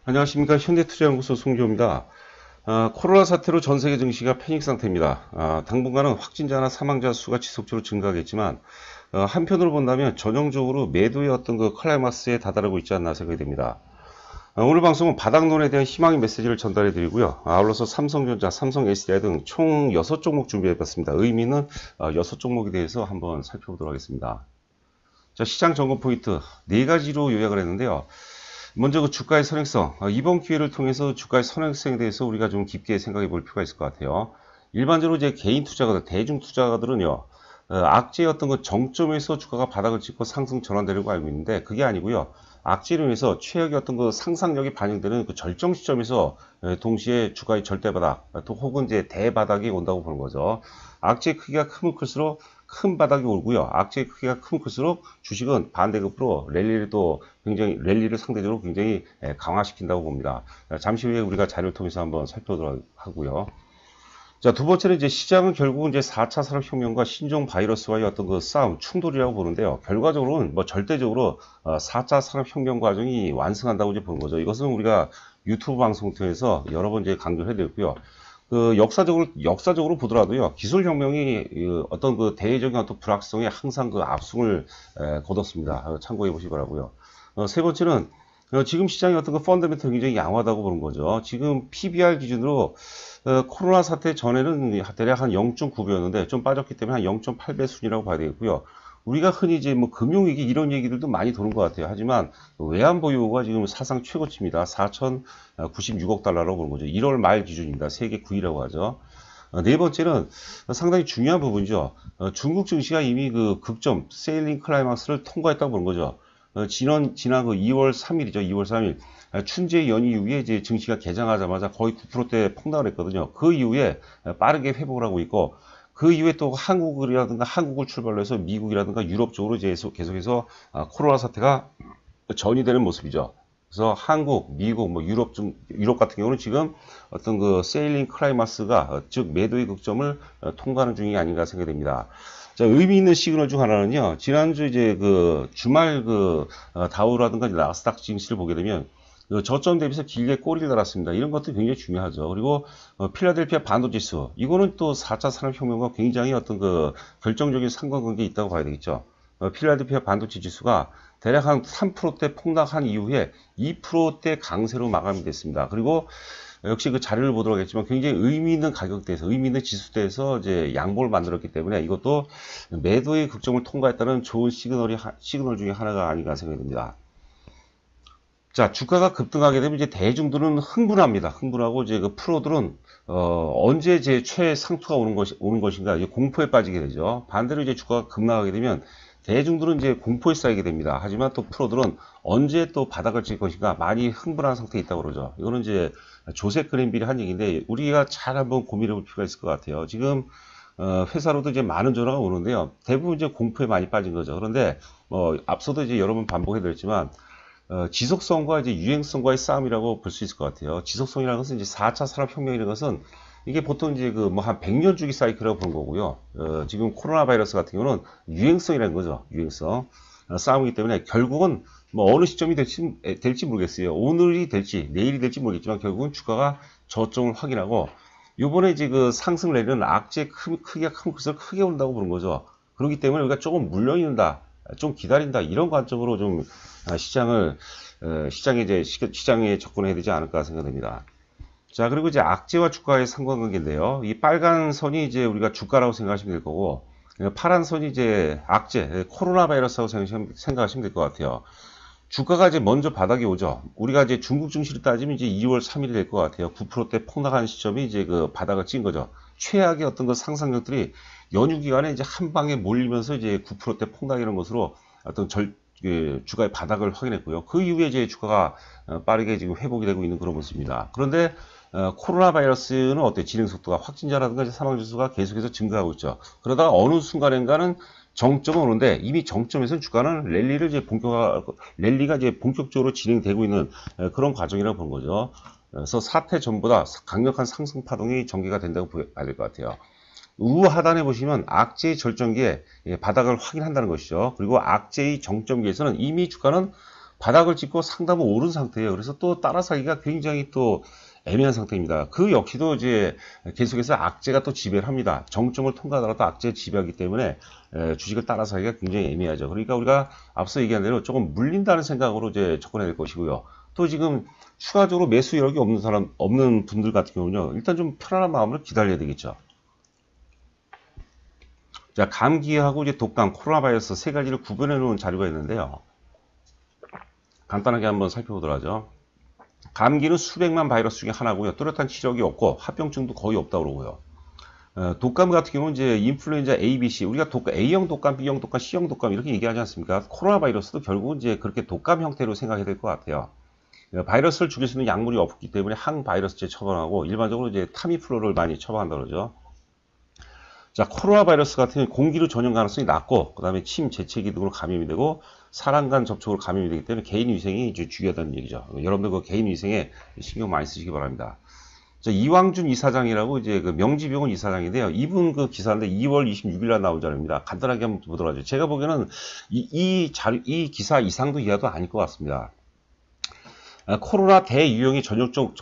안녕하십니까. 현대투자연구소 송기호입니다. 코로나 사태로 전 세계 증시가 패닉 상태입니다. 당분간은 확진자나 사망자 수가 지속적으로 증가하겠지만 한편으로 본다면 전형적으로 매도의 어떤 그 클라이막스에 다다르고 있지 않나 생각이 됩니다. 오늘 방송은 바닥론에 대한 희망의 메시지를 전달해 드리고요. 아울러서 삼성전자, 삼성 SDI 등 총 6종목 준비해 봤습니다. 의미는 6종목에 대해서 한번 살펴보도록 하겠습니다. 자, 시장 점검 포인트 4가지로 요약을 했는데요. 먼저 그 주가의 선행성, 이번 기회를 통해서 주가의 선행성에 대해서 우리가 좀 깊게 생각해 볼 필요가 있을 것 같아요. 일반적으로 이제 개인 투자가들, 대중 투자가들은요, 악재의 어떤 그 정점에서 주가가 바닥을 찍고 상승 전환되려고 알고 있는데 그게 아니고요. 악재로 인해서 최악의 어떤 그 상상력이 반영되는 그 절정 시점에서 동시에 주가의 절대바닥, 또 혹은 이제 대바닥이 온다고 보는 거죠. 악재의 크기가 크면 클수록 큰 바닥이 오고요. 악재의 크기가 크면 클수록 주식은 반대급으로 랠리를 상대적으로 굉장히 강화시킨다고 봅니다. 잠시 후에 우리가 자료를 통해서 한번 살펴보도록 하고요. 자, 두 번째는 이제 시장은 결국은 이제 4차 산업혁명과 신종 바이러스와의 어떤 그 싸움, 충돌이라고 보는데요. 결과적으로는 뭐 절대적으로 4차 산업혁명 과정이 완성한다고 이제 보는 거죠. 이것은 우리가 유튜브 방송 통해서 여러 번 이제 강조를 해드렸고요. 그 역사적으로 보더라도요, 기술혁명이 어떤 그 대외적인 어떤 불확성에 항상 그 압승을 거뒀습니다. 참고해 보시기 바라고요. 세 번째는 지금 시장의 어떤 그 펀더멘털 굉장히 양호하다고 보는 거죠. 지금 PBR 기준으로 코로나 사태 전에는 대략 한 0.9배였는데 좀 빠졌기 때문에 한 0.8배 순이라고 봐야 되겠고요. 우리가 흔히 이제 뭐 금융위기 이런 얘기들도 많이 도는 것 같아요. 하지만 외환보유고가 지금 사상 최고치입니다. 4,096억 달러라고 보는 거죠. 1월 말 기준입니다. 세계 9위라고 하죠. 네 번째는 상당히 중요한 부분이죠. 중국 증시가 이미 그 극점, 세일링 클라이막스를 통과했다고 보는 거죠. 지난 그 2월 3일이죠. 2월 3일. 춘제 연휴 이후에 이제 증시가 개장하자마자 거의 9%대 폭락을 했거든요. 그 이후에 빠르게 회복을 하고 있고, 그 이후에 또 한국을 출발로 해서 미국이라든가 유럽 쪽으로 이제 계속해서 코로나 사태가 전이되는 모습이죠. 그래서 한국, 미국, 뭐 유럽 같은 경우는 지금 어떤 그 세일링 클라이막스가 즉 매도의 극점을 통과하는 중이 아닌가 생각됩니다. 자, 의미 있는 시그널 중 하나는요. 지난주 이제 그 주말 다우라든가 나스닥 증시를 보게 되면 그 저점 대비해서 길게 꼬리를 달았습니다. 이런 것도 굉장히 중요하죠. 그리고 필라델피아 반도지수 이거는 또 4차 산업혁명과 굉장히 어떤 그 결정적인 상관관계가 있다고 봐야 되겠죠. 필라델피아 반도체 지수가 대략 한 3%대 폭락한 이후에 2%대 강세로 마감이 됐습니다. 그리고 역시 그 자료를 보도록 하겠지만 굉장히 의미 있는 가격대에서, 의미 있는 지수대에서 이제 양보를 만들었기 때문에 이것도 매도의 극점을 통과했다는 좋은 시그널 중에 하나가 아닌가 생각이 듭니다. 자, 주가가 급등하게 되면 이제 대중들은 흥분합니다. 흥분하고 이제 그 프로들은 언제 이제 최상투가 오는 것인가 이제 공포에 빠지게 되죠. 반대로 이제 주가가 급락하게 되면 대중들은 이제 공포에 쌓이게 됩니다. 하지만 또 프로들은 언제 또 바닥을 칠 것인가 많이 흥분한 상태에 있다고 그러죠. 이거는 이제 조셉 그린빌이 한 얘기인데 우리가 잘 한번 고민해 볼 필요가 있을 것 같아요. 지금 회사로도 이제 많은 전화가 오는데요. 대부분 이제 공포에 많이 빠진 거죠. 그런데 앞서도 이제 여러 번 반복해 드렸지만 지속성과 이제 유행성과의 싸움이라고 볼 수 있을 것 같아요. 지속성이라는 것은 이제 4차 산업혁명이라는 것은 이게 보통 이제 그 뭐 한 100년 주기 사이클이라고 보는 거고요. 지금 코로나 바이러스 같은 경우는 유행성이라는 거죠. 유행성. 싸움이기 때문에 결국은 뭐 어느 시점이 될지 모르겠어요. 오늘이 될지 내일이 될지 모르겠지만 결국은 주가가 저점을 확인하고 요번에 이제 그 상승 랠리는 악재의 크기가 큰 것을 크게 온다고 보는 거죠. 그렇기 때문에 우리가 조금 물러있는다, 좀 기다린다 이런 관점으로 좀 시장에 접근해야 되지 않을까 생각됩니다. 자, 그리고 이제 악재와 주가의 상관관계인데요. 이 빨간 선이 이제 우리가 주가라고 생각하시면 될 거고, 파란 선이 이제 악재, 코로나 바이러스라고 생각하시면 될 것 같아요. 주가가 이제 먼저 바닥이 오죠. 우리가 이제 중국 증시를 따지면 이제 2월 3일이 될 것 같아요. 9%대 폭락한 시점이 이제 그 바닥을 찍은 거죠. 최악의 어떤 그 상상력들이 연휴 기간에 이제 한 방에 몰리면서 이제 9%대 폭락이라는 것으로 어떤 주가의 바닥을 확인했고요. 그 이후에 이제 주가가 빠르게 지금 회복이 되고 있는 그런 모습입니다. 그런데 코로나 바이러스는 어때요? 진행 속도가 확진자라든가 사망 지수가 계속해서 증가하고 있죠. 그러다가 어느 순간인가는 정점은 오는데 이미 정점에서는 주가는 랠리가 이제 본격적으로 진행되고 있는 그런 과정이라고 보는 거죠. 그래서 사태 전보다 강력한 상승 파동이 전개가 된다고 봐야 될 것 같아요. 우하단에 보시면 악재의 절정기에 바닥을 확인한다는 것이죠. 그리고 악재의 정점기에서는 이미 주가는 바닥을 찍고 상당히 오른 상태예요. 그래서 또 따라사기가 굉장히 또 애매한 상태입니다. 그 역시도 이제 계속해서 악재가 또 지배를 합니다. 정점을 통과하더라도 악재 지배하기 때문에 주식을 따라사기가 굉장히 애매하죠. 그러니까 우리가 앞서 얘기한 대로 조금 물린다는 생각으로 이제 접근해야 될 것이고요. 또 지금 추가적으로 매수 여력이 없는 분들 같은 경우는요, 일단 좀 편안한 마음으로 기다려야 되겠죠. 자, 감기하고 이제 독감, 코로나 바이러스 세 가지를 구분해 놓은 자료가 있는데요. 간단하게 한번 살펴보도록 하죠. 감기는 수백만 바이러스 중에 하나고요. 뚜렷한 치료기 없고 합병증도 거의 없다고 그러고요. 독감 같은 경우는 이제 인플루엔자 A, B, C, 우리가 A형 독감, B형 독감, C형 독감 이렇게 얘기하지 않습니까? 코로나 바이러스도 결국은 이제 그렇게 독감 형태로 생각해야 될 것 같아요. 바이러스를 죽일 수 있는 약물이 없기 때문에 항바이러스제 처방하고 일반적으로 이제 타미플루를 많이 처방한다 그러죠. 자, 코로나 바이러스 같은 경우는 공기로 전염 가능성이 낮고, 그 다음에 침, 재채기 등으로 감염이 되고, 사람 간 접촉으로 감염이 되기 때문에 개인 위생이 이제 중요하다는 얘기죠. 여러분들 그 개인 위생에 신경 많이 쓰시기 바랍니다. 자, 이왕준 이사장이라고 이제 그 명지병원 이사장인데요. 이분 그 기사인데 2월 26일 날 나온 자료입니다. 간단하게 한번 보도록 하죠. 제가 보기에는 이 기사 이상도 이하도 아닐 것 같습니다. 코로나 대유행의 전형적,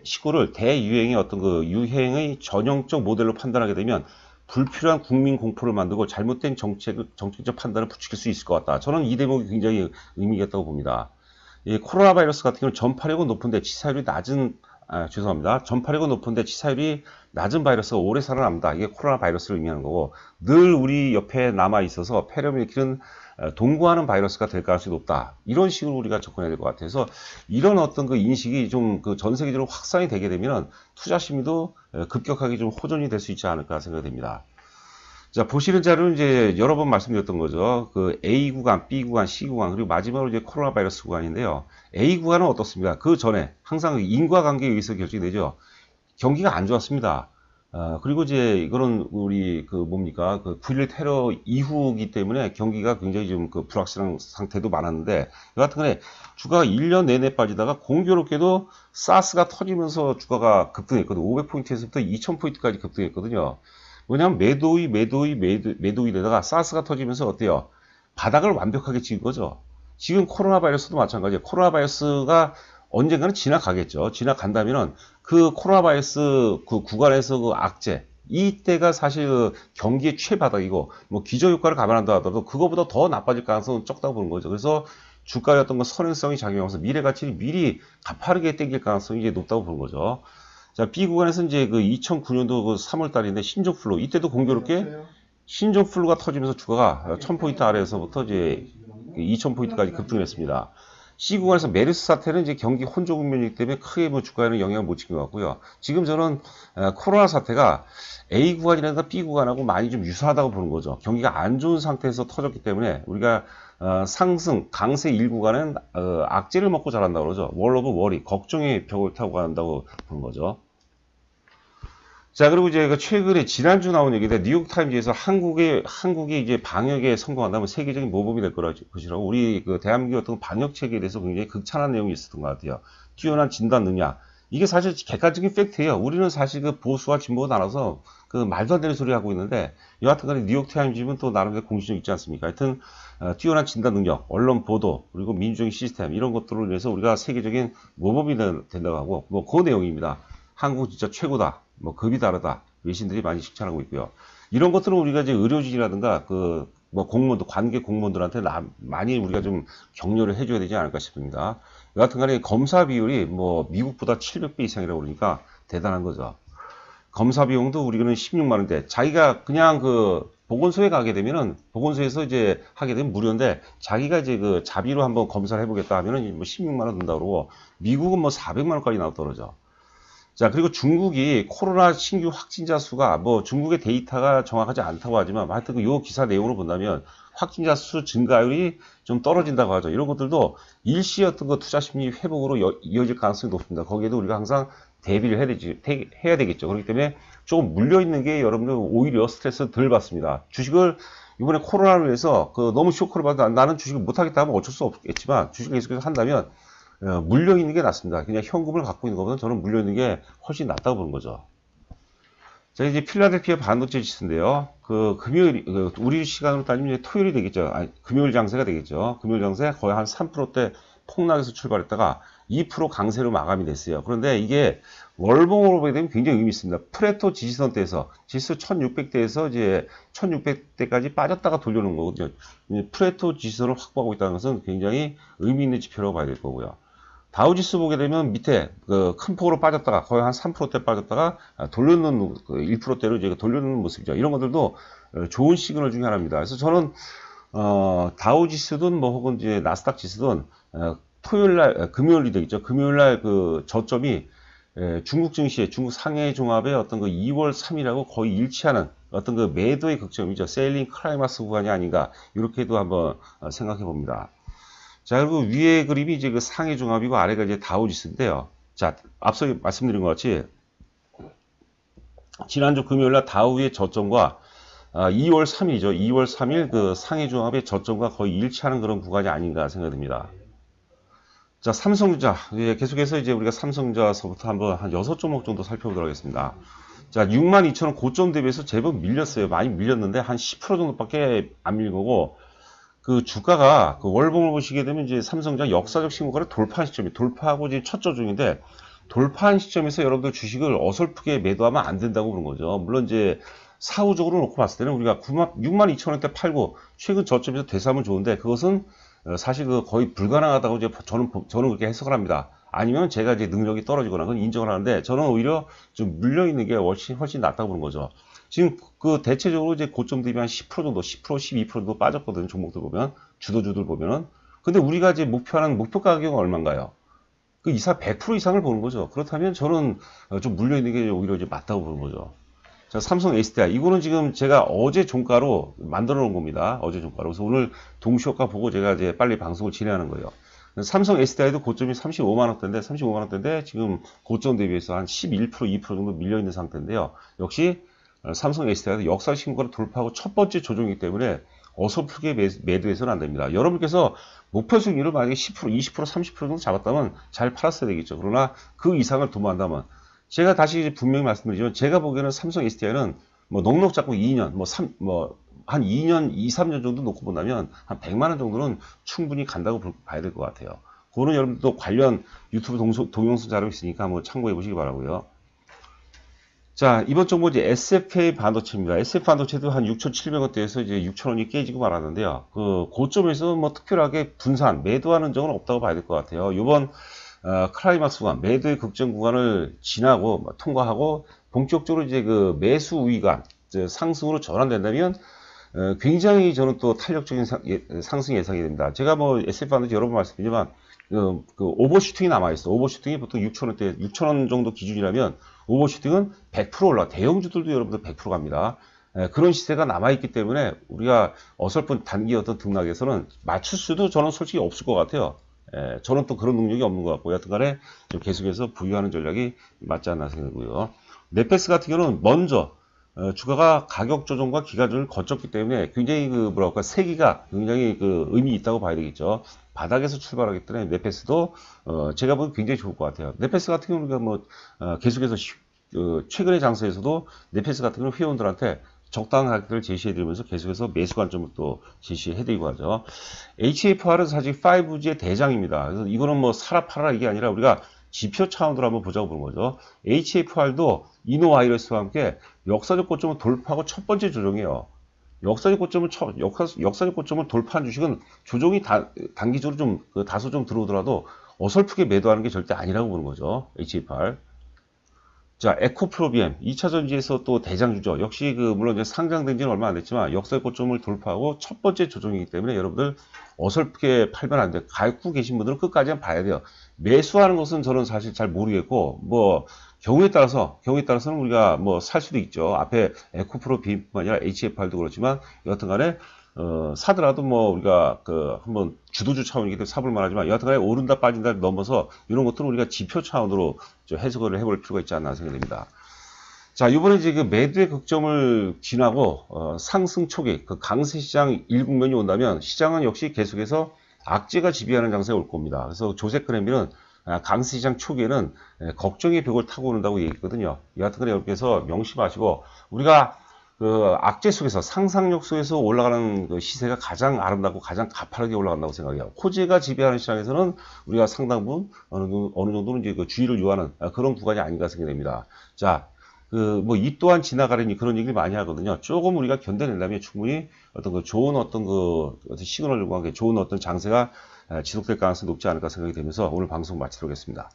시구를 대유행의 어떤 그 유행의 전형적 모델로 판단하게 되면 불필요한 국민 공포를 만들고 잘못된 정책적 판단을 부추길 수 있을 것 같다. 저는 이 대목이 굉장히 의미가 있다고 봅니다. 코로나 바이러스 같은 경우는 전파력은 높은데 치사율이 낮은, 전파력은 높은데 치사율이 낮은 바이러스가 오래 살아남다. 이게 코로나 바이러스를 의미하는 거고, 늘 우리 옆에 남아 있어서 폐렴을 일으키는 동거하는 바이러스가 될 가능성이 높다. 이런 식으로 우리가 접근해야 될 것 같아서 이런 어떤 그 인식이 좀 그 전 세계적으로 확산이 되게 되면 투자 심리도 급격하게 좀 호전이 될 수 있지 않을까 생각이 됩니다. 자, 보시는 자료는 이제 여러 번 말씀드렸던 거죠. 그 A 구간, B 구간, C 구간, 그리고 마지막으로 이제 코로나 바이러스 구간인데요. A 구간은 어떻습니까? 그 전에 항상 인과관계에 의해서 결정이 되죠. 경기가 안 좋았습니다. 그리고 이제 이거는 우리 그 뭡니까? 그 9.11 테러 이후이기 때문에 경기가 굉장히 좀 그 불확실한 상태도 많았는데, 여하튼간에 주가가 1년 내내 빠지다가 공교롭게도 사스가 터지면서 주가가 급등했거든요. 500포인트에서부터 2000포인트까지 급등했거든요. 뭐냐면 매도일에다가 사스가 터지면서 어때요? 바닥을 완벽하게 찍은 거죠. 지금 코로나 바이러스도 마찬가지예요. 코로나 바이러스가 언젠가는 지나가겠죠. 지나간다면은 그 코로나 바이러스 그 구간에서 그 악재, 이때가 사실 그 경기의 최바닥이고, 뭐 기저효과를 감안한다 하더라도 그거보다 더 나빠질 가능성은 적다고 보는 거죠. 그래서 주가의 어떤 그 선행성이 작용하면서 미래 가치를 미리 가파르게 땡길 가능성이 이제 높다고 보는 거죠. 자, B 구간에서 이제 그 2009년도 그 3월 달인데 신종플루, 이때도 공교롭게 신종플루가 터지면서 주가가 1000포인트 아래에서부터 이제 2000포인트까지 급등을 했습니다. C 구간에서 메르스 사태는 이제 경기 혼조 국면이기 때문에 크게 뭐 주가에는 영향을 못 준 것 같고요. 지금 저는 코로나 사태가 A 구간이라든가 B 구간하고 많이 좀 유사하다고 보는 거죠. 경기가 안 좋은 상태에서 터졌기 때문에 우리가 상승, 강세 1구간은 악재를 먹고 자란다고 그러죠. 월 오브 워리, 걱정의 벽을 타고 간다고 보는 거죠. 자, 그리고 이제 최근에 지난주 나온 얘기인데 뉴욕타임즈에서 한국이 이제 방역에 성공한다면 세계적인 모범이 될 것이라고, 우리 그 대한민국 어떤 방역 체계에 대해서 굉장히 극찬한 내용이 있었던 것 같아요. 뛰어난 진단 능력. 이게 사실 객관적인 팩트예요. 우리는 사실 그 보수와 진보가 나눠서 그 말도 안 되는 소리 하고 있는데, 여하튼간에 뉴욕타임즈는 또 나름대로 공신력 있지 않습니까? 하여튼 뛰어난 진단 능력, 언론 보도, 그리고 민주적인 시스템, 이런 것들을 위해서 우리가 세계적인 모범이 된다고 하고, 뭐 그 내용입니다. 한국은 진짜 최고다. 뭐 급이 다르다. 외신들이 많이 칭찬하고 있고요. 이런 것들은 우리가 이제 의료진이라든가 그 뭐 공무원들, 관계 공무원들한테 많이 우리가 좀 격려를 해줘야 되지 않을까 싶습니다. 여하튼간에 검사 비율이 뭐 미국보다 700배 이상이라고 그러니까 대단한 거죠. 검사 비용도 우리는 16만 원대. 자기가 그냥 그 보건소에 가게 되면은 보건소에서 이제 하게 되면 무료인데, 자기가 이제 그 자비로 한번 검사를 해보겠다 하면은 뭐 16만 원 든다 그러고, 미국은 뭐 400만 원까지 나오더라죠. 자, 그리고 중국이 코로나 신규 확진자 수가, 뭐 중국의 데이터가 정확하지 않다고 하지만 하여튼 그 요 기사 내용으로 본다면 확진자 수 증가율이 좀 떨어진다고 하죠. 이런 것들도 일시였던 거 투자 심리 회복으로 이어질 가능성이 높습니다. 거기에도 우리가 항상 대비를 해야 되겠죠. 그렇기 때문에 조금 물려있는 게 여러분들 오히려 스트레스 덜 받습니다. 주식을 이번에 코로나로 인해서 그 너무 쇼크를 받아 나는 주식을 못하겠다 하면 어쩔 수 없겠지만, 주식을 계속해서 한다면 물려있는 게 낫습니다. 그냥 현금을 갖고 있는 것보다 저는 물려있는 게 훨씬 낫다고 보는 거죠. 자, 이제 필라델피아 반도체 지수인데요. 그 금요일, 우리 시간으로 따지면 이제 토요일이 되겠죠. 아니, 금요일 장세가 되겠죠. 금요일 장세 거의 한 3%대 폭락에서 출발했다가 2% 강세로 마감이 됐어요. 그런데 이게 월봉으로 보게 되면 굉장히 의미 있습니다. 프레토 지지선대에서 지수 1600대에서 이제 1600대까지 빠졌다가 돌려놓은 거거든요. 프레토 지지선을 확보하고 있다는 것은 굉장히 의미 있는 지표라고 봐야 될 거고요. 다우지수 보게 되면 밑에 그 큰 폭으로 빠졌다가 거의 한 3%대 빠졌다가 돌려놓는 1%대로 이제 돌려놓는 모습이죠. 이런 것들도 좋은 시그널 중에 하나입니다. 그래서 저는 다우지수든 뭐 혹은 이제 나스닥 지수든 토요일날 금요일이 되겠죠. 금요일날 그 저점이 중국 증시의 중국 상해 종합의 어떤 그 2월 3일하고 거의 일치하는 어떤 그 매도의 극점이죠. 세일링 클라이마스 구간이 아닌가 이렇게도 한번 생각해 봅니다. 자, 그리고 위에 그림이 이제 그 상해 종합이고 아래가 이제 다우지수인데요. 자, 앞서 말씀드린 것 같이 지난주 금요일날 다우의 저점과 2월 3일이죠. 2월 3일 그 상해 종합의 저점과 거의 일치하는 그런 구간이 아닌가 생각됩니다. 자, 삼성전자. 예, 계속해서 이제 우리가 삼성전자서부터 한번 한 6종목 정도 살펴보도록 하겠습니다. 자, 62,000원 고점 대비해서 제법 밀렸어요. 많이 밀렸는데 한 10% 정도밖에 안 밀고 그 주가가 그 월봉을 보시게 되면 이제 삼성전자 역사적 신고가를 돌파한 시점이 돌파하고 이제 첫 조정인데 돌파한 시점에서 여러분들 주식을 어설프게 매도하면 안 된다고 그런 거죠. 물론 이제 사후적으로 놓고 봤을 때는 우리가 62,000원대 팔고 최근 저점에서 되사면 좋은데 그것은 사실 그 거의 불가능하다고 이제 저는 그렇게 해석을 합니다. 아니면 제가 이제 능력이 떨어지거나 그건 인정을 하는데 저는 오히려 좀 물려 있는 게 훨씬 낫다고 보는 거죠. 지금 그 대체적으로 이제 고점 대비 한 10% 정도, 10%, 12% 정도 빠졌거든요. 종목들 보면 주도주들 보면은. 근데 우리가 이제 목표하는 목표 가격은 얼마인가요? 그 이상 100% 이상을 보는 거죠. 그렇다면 저는 좀 물려 있는 게 오히려 이제 맞다고 보는 거죠. 자, 삼성 SDI. 이거는 지금 제가 어제 종가로 만들어 놓은 겁니다. 어제 종가로. 그래서 오늘 동시효과 보고 제가 이제 빨리 방송을 진행하는 거예요. 삼성 SDI도 고점이 35만원대인데, 35만원대인데, 지금 고점 대비해서 한 11%, 2% 정도 밀려있는 상태인데요. 역시, 삼성 SDI도 역사 신고를 돌파하고 첫 번째 조정이기 때문에 어설프게 매도해서는 안 됩니다. 여러분께서 목표 수익률을 만약에 10%, 20%, 30% 정도 잡았다면 잘 팔았어야 되겠죠. 그러나 그 이상을 도모한다면, 제가 다시 분명히 말씀드리지만 제가 보기에는 삼성 SDI는 뭐 넉넉 잡고 2년, 한 2년, 2, 3년 정도 놓고 본다면 한 100만 원 정도는 충분히 간다고 봐야 될 것 같아요. 그거는 여러분도 관련 유튜브 동영상 자료 있으니까 한번 참고해 보시기 바라고요. 자, 이번 정보 이제 SFK 반도체입니다. SF 반도체도 한 6,700원대에서 이제 6,000원이 깨지고 말았는데요. 그 고점에서 뭐 특별하게 분산, 매도하는 적은 없다고 봐야 될 것 같아요. 이번 클라이막스 구간, 매도의 극정 구간을 지나고 통과하고 본격적으로 이제 그 매수 우위가 상승으로 전환된다면 굉장히 저는 또 탄력적인 상승 예상이 됩니다. 제가 뭐 SF반도체 여러 번 말씀드리지만 그 오버슈팅이 남아있어. 오버슈팅이 보통 6,000원대, 6,000원 정도 기준이라면 오버슈팅은 100% 올라. 대형주들도 여러분들 100% 갑니다. 그런 시세가 남아있기 때문에 우리가 어설픈 단기 어떤 등락에서는 맞출 수도 저는 솔직히 없을 것 같아요. 저는 또 그런 능력이 없는 것 같고 여튼간에 좀 계속해서 부유하는 전략이 맞지 않나 생각하고요. 네페스 같은 경우는 먼저 주가가 가격 조정과 기간 조정을 거쳤기 때문에 굉장히 그 뭐랄까 세기가 굉장히 그 의미 있다고 봐야 되겠죠. 바닥에서 출발하기 때문에 네페스도 제가 보기엔 굉장히 좋을 것 같아요. 네페스 같은 경우는 우리가 뭐 계속해서 최근의 장세에서도 네페스 같은 경우는 회원들한테 적당한 가격들을 제시해드리면서 계속해서 매수 관점을 또 제시해드리고 하죠. HFR은 사실 5G의 대장입니다. 그래서 이거는 뭐 사라 팔아라 이게 아니라 우리가 지표 차원으로 한번 보자고 보는 거죠. HFR도 이노와이러스와 함께 역사적 고점을 돌파하고 첫 번째 조정이에요. 역사적 고점을 돌파한 주식은 조정이 단기적으로 좀 다소 좀 들어오더라도 어설프게 매도하는 게 절대 아니라고 보는 거죠. HFR. 자, 에코프로비엠 2차 전지에서 또 대장주죠. 역시 그 물론 이제 상장된 지는 얼마 안 됐지만 역사의 고점을 돌파하고 첫 번째 조정이기 때문에 여러분들 어설프게 팔면 안 돼요. 갖고 계신 분들은 끝까지 한번 봐야 돼요. 매수하는 것은 저는 사실 잘 모르겠고 뭐 경우에 따라서는 우리가 뭐 살 수도 있죠. 앞에 에코프로비엠뿐만 아니라 HFR도 그렇지만 여하튼간에 사더라도 뭐 우리가 한번 주도주 차원이기 때문에 사볼 만하지만 여하튼간에 오른다 빠진다를 넘어서 이런 것들은 우리가 지표 차원으로 해석을 해볼 필요가 있지 않나 생각됩니다. 자, 이번에 이제 그 매도의 극점을 지나고 상승 초기 그 강세 시장 1국면이 온다면 시장은 역시 계속해서 악재가 지배하는 장세가 올 겁니다. 그래서 조세 크랜비는 강세 시장 초기에는 걱정의 벽을 타고 오는다고 얘기했거든요. 여하튼간에 여러분께서 명심하시고 우리가 그 악재 속에서 상상력 속에서 올라가는 그 시세가 가장 아름답고 가장 가파르게 올라간다고 생각해요. 호재가 지배하는 시장에서는 우리가 상당 부분 어느 정도는 이제 그 주의를 요하는 그런 구간이 아닌가 생각됩니다. 자, 그 뭐 이 또한 지나가려니 그런 얘기를 많이 하거든요. 조금 우리가 견뎌낸다면 충분히 어떤 그 좋은 어떤 그 시그널과 좋은 어떤 장세가 지속될 가능성이 높지 않을까 생각이 되면서 오늘 방송 마치도록 하겠습니다.